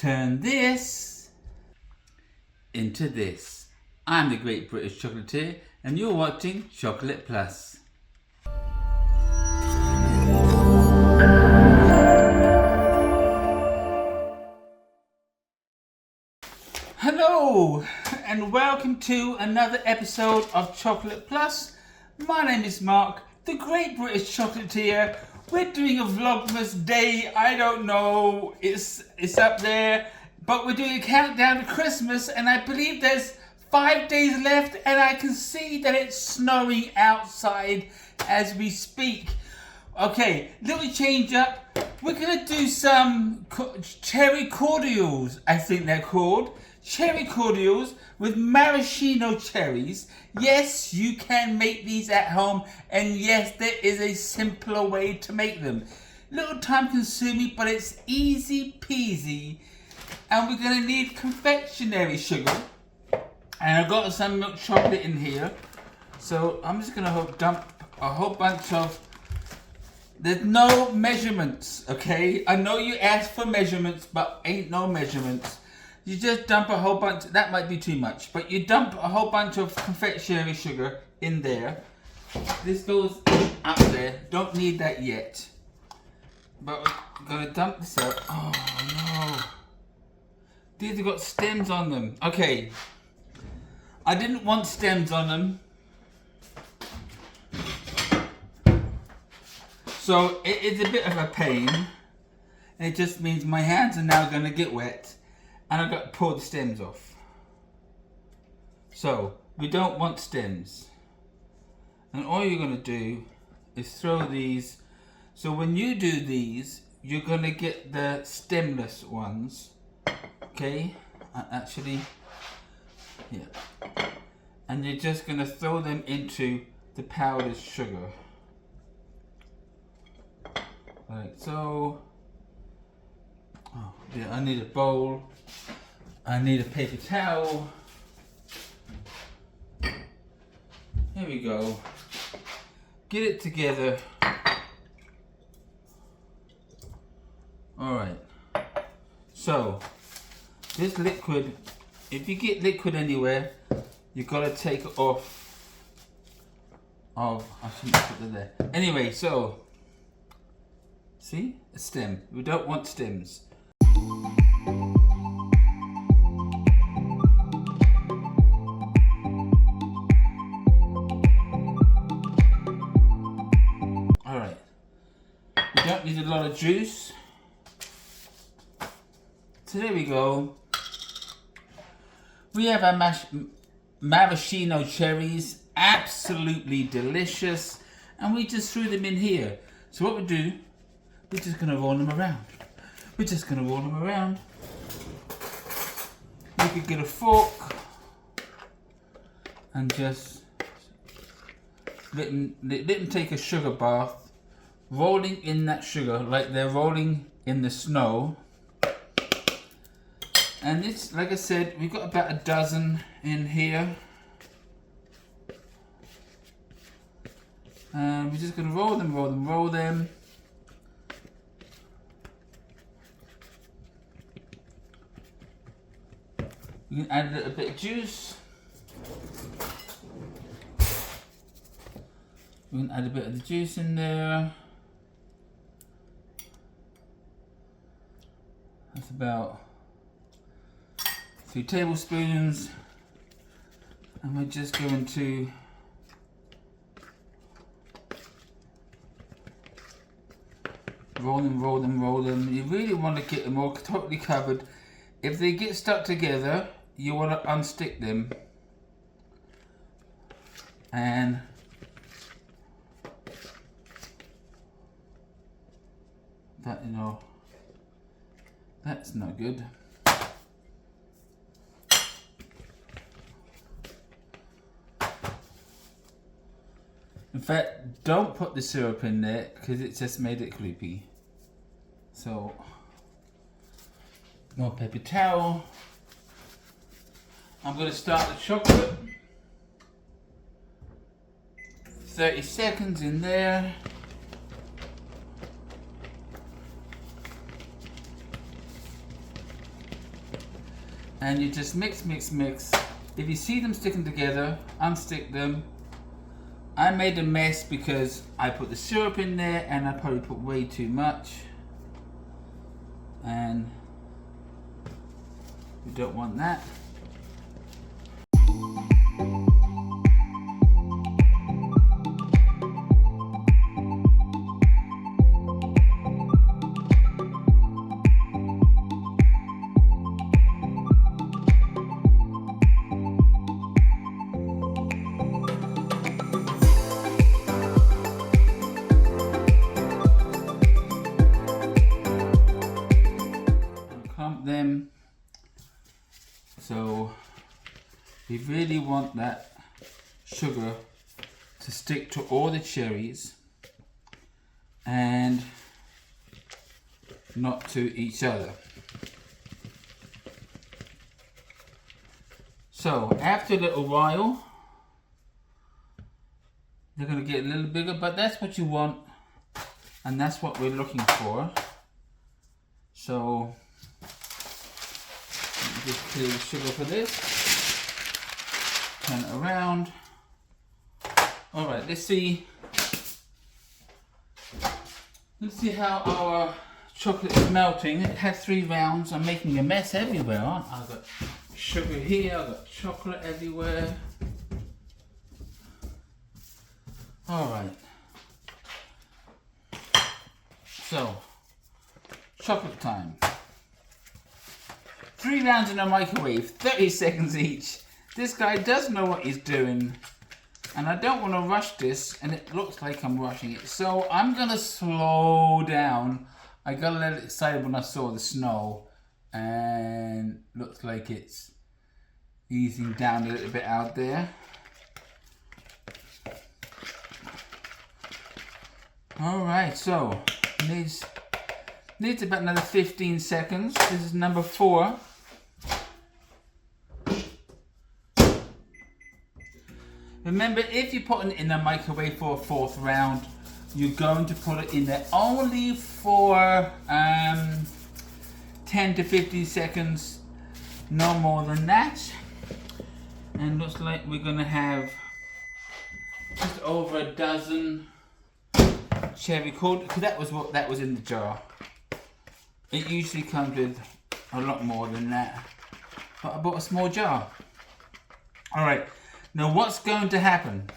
turn this into this. I'm the Great British Chocolatier and you're watching Chocolate Plus. Hello and welcome to another episode of Chocolate Plus. My name is Mark, the Great British Chocolatier. We're doing a Vlogmas day, I don't know, it's up there, but we're doing a countdown to Christmas and I believe there's 5 days left and I can see that it's snowing outside as we speak. Okay, little change up. We're going to do some Cherry Cordials, I think they're called. Cherry Cordials with maraschino cherries. Yes, you can make these at home, and yes, there is a simpler way to make them. Little time consuming, but it's easy peasy. And we're going to need confectionery sugar. And I've got some milk chocolate in here. So I'm just going to dump a whole bunch of... There's no measurements, okay? I know you asked for measurements, but ain't no measurements. You just dump a whole bunch, that might be too much, but you dump a whole bunch of confectionery sugar in there. This goes up there, don't need that yet. But we're gonna dump this out. Oh no. These have got stems on them. Okay. I didn't want stems on them. So it is a bit of a pain. It just means my hands are now gonna get wet. And I've got to pull the stems off. So, we don't want stems. And all you're going to do is throw these. So when you do these, you're going to get the stemless ones. Okay? Actually, yeah. And you're just going to throw them into the powdered sugar. Like so. Oh, yeah, I need a bowl. I need a paper towel. Here we go. Get it together. Alright. So, this liquid, if you get liquid anywhere, you've got to take it off of, I shouldn't put it there. Anyway, so, see? A stem. We don't want stems. Alright, we don't need a lot of juice. So there we go. We have our maraschino cherries, absolutely delicious. And we just threw them in here. So what we do, we're just going to roll them around. We're just going to roll them around. You could get a fork and just let them take a sugar bath, rolling in that sugar like they're rolling in the snow. And it's, like I said, we've got about a dozen in here. And we're just going to roll them, roll them, roll them. You can add a little bit of juice. We can add a bit of the juice in there. That's about 2 tablespoons. And we're just going to roll them, roll them, roll them. You really want to get them all totally covered. If they get stuck together, you want to unstick them. And that, you know, that's not good. In fact, don't put the syrup in there because it just made it creepy. So, more paper towel. I'm going to start the chocolate. 30 seconds in there. And you just mix, mix, mix. If you see them sticking together, unstick them. I made a mess because I put the syrup in there and I probably put way too much. And we don't want that. Them, so we really want that sugar to stick to all the cherries and not to each other. So after a little while they're going to get a little bigger, but that's what you want and that's what we're looking for. So just clear the sugar for this, turn it around. Alright, let's see how our chocolate is melting. It has 3 rounds. I'm making a mess everywhere, aren't I? I've got sugar here, I've got chocolate everywhere. Alright, so chocolate time. 3 rounds in a microwave, 30 seconds each. This guy does know what he's doing. And I don't want to rush this, and it looks like I'm rushing it. So I'm going to slow down. I got a little excited when I saw the snow. And looks like it's easing down a little bit out there. Alright, so needs about another 15 seconds. This is number 4. Remember, if you're putting it in the microwave for a 4th round, you're going to put it in there only for 10 to 15 seconds, no more than that. And looks like we're going to have just over a dozen Cherry Cordials, because that was in the jar. It usually comes with a lot more than that, but I bought a small jar. Alright, now what's going to happen?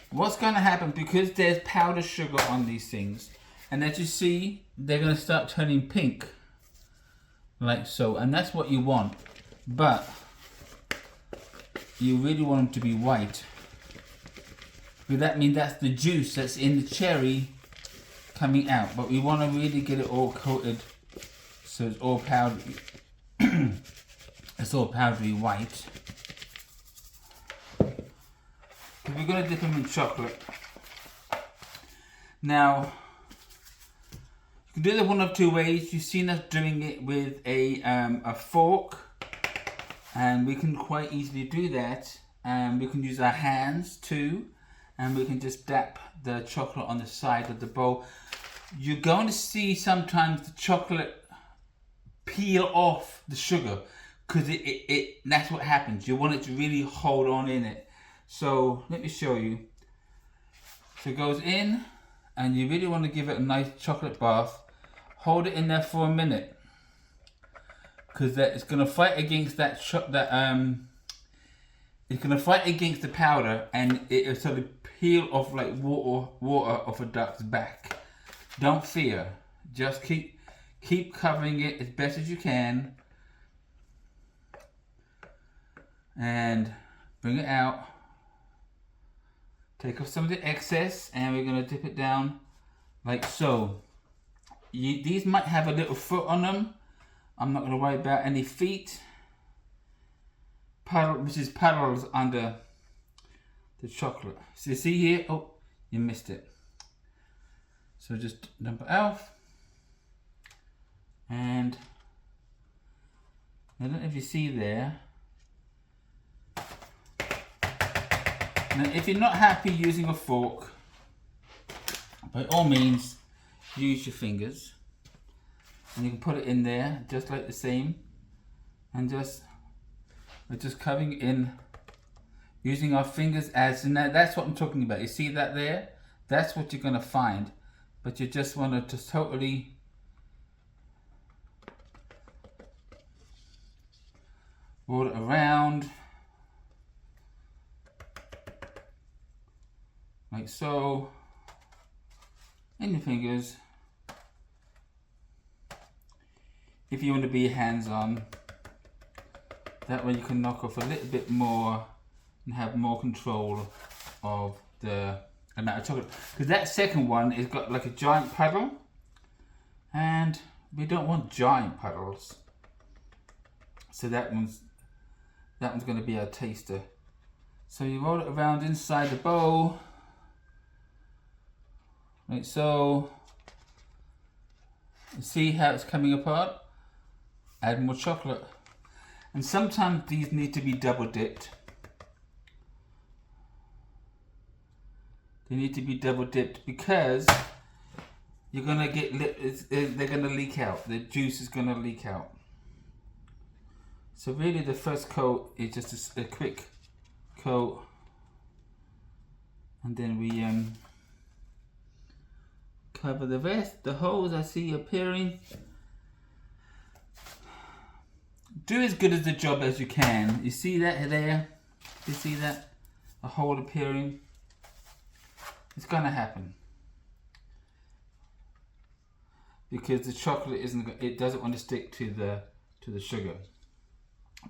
What's going to happen, because there's powdered sugar on these things, and as you see, they're going to start turning pink, like so, and that's what you want, but you really want them to be white, because that means that's the juice that's in the cherry coming out, but we want to really get it all coated so it's all powdery. It's all powdery white. We're going to dip them in chocolate. Now, you can do this one of 2 ways. You've seen us doing it with a fork, and we can quite easily do that. And we can use our hands too, and we can just dap the chocolate on the side of the bowl. You're going to see sometimes the chocolate peel off the sugar, because that's what happens. You want it to really hold on in it. So let me show you. So it goes in, and you really want to give it a nice chocolate bath. Hold it in there for a minute, because it's going to fight against it's going to fight against the powder, and it'll sort of peel off like water off a duck's back. Don't fear. Just keep covering it as best as you can, and bring it out. Take off some of the excess, and we're going to dip it down like so. These might have a little foot on them. I'm not going to worry about any feet. Which is puddles under the chocolate. So you see here? Oh, you missed it. So just dump it off. And I don't know if you see there. Now, if you're not happy using a fork, by all means, use your fingers. And you can put it in there just like the same. and we're just covering in using our fingers as, and that's what I'm talking about. You see that there? That's what you're going to find, but you just want to just totally roll it around like so in your fingers. If you want to be hands-on, that way you can knock off a little bit more and have more control of the amount of chocolate. Because that second one has got like a giant puddle, and we don't want giant puddles. So that one's going to be our taster. So you roll it around inside the bowl, like so. You see how it's coming apart? Add more chocolate. And sometimes these need to be double dipped. They need to be double dipped because you're gonna get they're gonna leak out. The juice is gonna leak out. So really, the first coat is just a quick coat, and then we cover the rest. The holes I see appearing. Do as good as the job as you can. You see that there? You see that? A hole appearing. It's gonna happen because the chocolate doesn't want to stick to the sugar.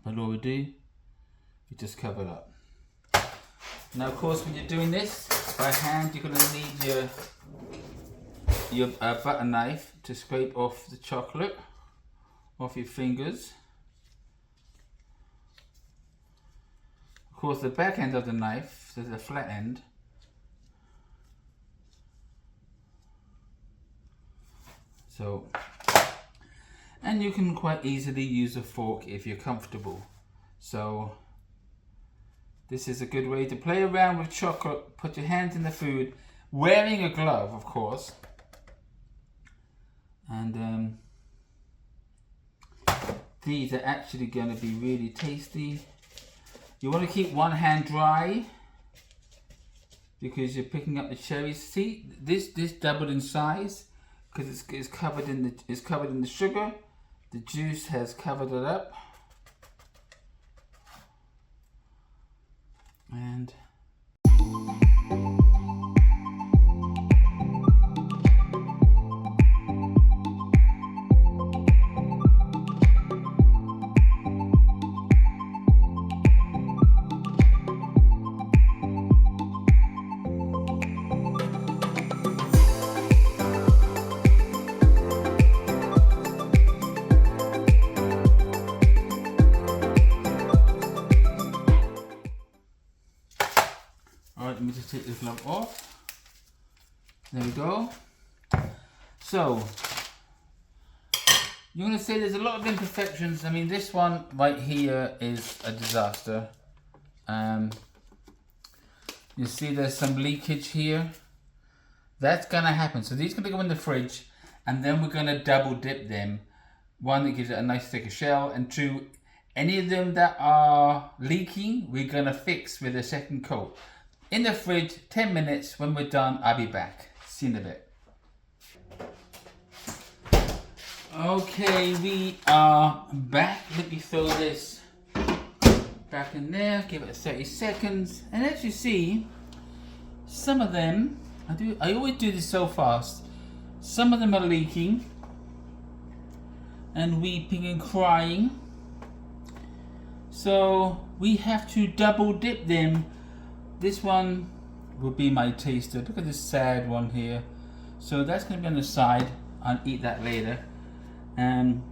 But all we do, we just cover it up. Now, of course, when you're doing this by hand, you're gonna need your butter knife to scrape off the chocolate off your fingers. Of course, the back end of the knife, there's a flat end. So, and you can quite easily use a fork if you're comfortable. So, this is a good way to play around with chocolate. Put your hands in the food, wearing a glove, of course. And these are actually going to be really tasty. You want to keep one hand dry because you're picking up the cherries. See, this doubled in size because it's covered in the sugar. The juice has covered it up, and let me just take this glove off. There we go. So, you're going to see there's a lot of imperfections. I mean, this one right here is a disaster. You see there's some leakage here. That's going to happen. So these are going to go in the fridge, and then we're going to double dip them. One, that gives it a nice thicker shell, and two, any of them that are leaking, we're going to fix with a second coat. In the fridge, 10 minutes. When we're done, I'll be back. See you in a bit. Okay, we are back. Let me throw this back in there. Give it 30 seconds. And as you see, some of them, I always do this so fast. Some of them are leaking and weeping and crying. So we have to double dip them. This one will be my taster. Look at this sad one here. So that's going to be on the side. I'll eat that later. And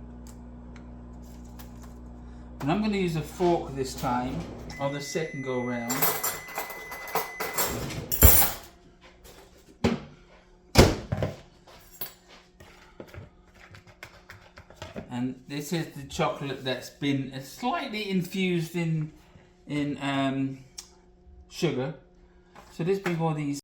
I'm going to use a fork this time on the second go round. And this is the chocolate that's been slightly infused in sugar. So let's bring all these.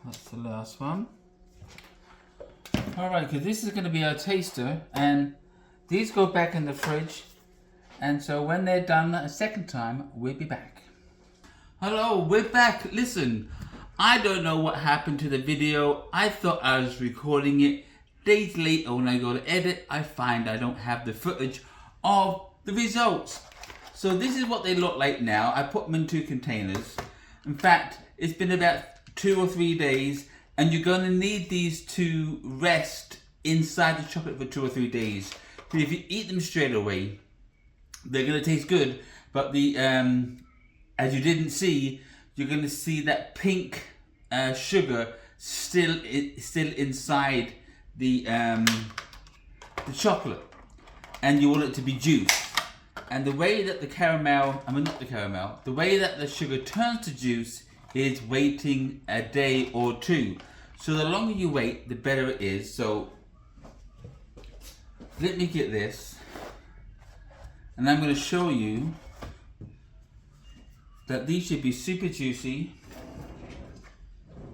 That's the last one. Alright, because this is going to be our taster, and these go back in the fridge, and so when they're done a second time, we'll be back. Hello, we're back. Listen, I don't know what happened to the video. I thought I was recording it. Days later, when I go to edit, I find I don't have the footage of the results. So this is what they look like now. I put them in 2 containers. In fact, it's been about 2 or 3 days, and you're going to need these to rest inside the chocolate for 2 or 3 days. Because if you eat them straight away, they're going to taste good, but the as you didn't see, you're going to see that pink sugar still inside the chocolate, and you want it to be juice. And the way that the the way that the sugar turns to juice is waiting a day or 2. So the longer you wait, the better it is. So let me get this, and I'm going to show you that these should be super juicy.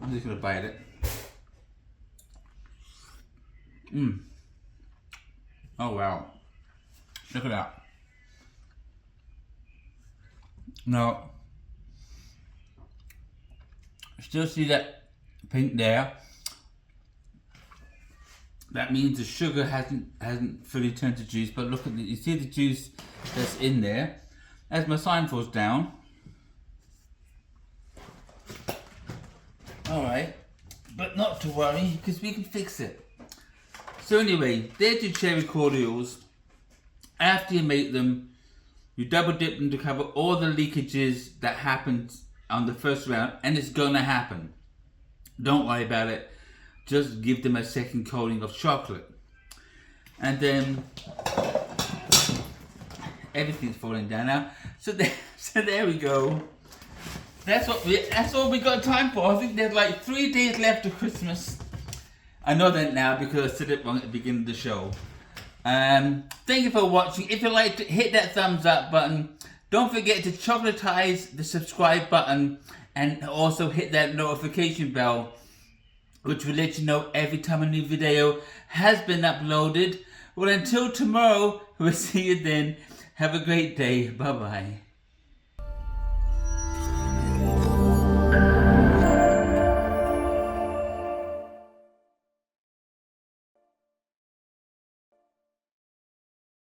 I'm just going to bite it. Oh wow, look at that. Now, still see that pink there. That means the sugar hasn't fully turned to juice, but look at you see the juice that's in there. As my sign falls down. Alright, but not to worry, because we can fix it. So anyway, there's your cherry cordials. After you make them, you double dip them to cover all the leakages that happened on the first round, and it's gonna happen. Don't worry about it. Just give them a second coating of chocolate. And then everything's falling down now. So there we go. That's all we got time for. I think there's like 3 days left of Christmas. I know that now because I said it wrong at the beginning of the show. Thank you for watching. If you like, hit that thumbs up button. Don't forget to chocolatize the subscribe button, and also hit that notification bell, which will let you know every time a new video has been uploaded. Well, until tomorrow, we'll see you then. Have a great day. Bye bye.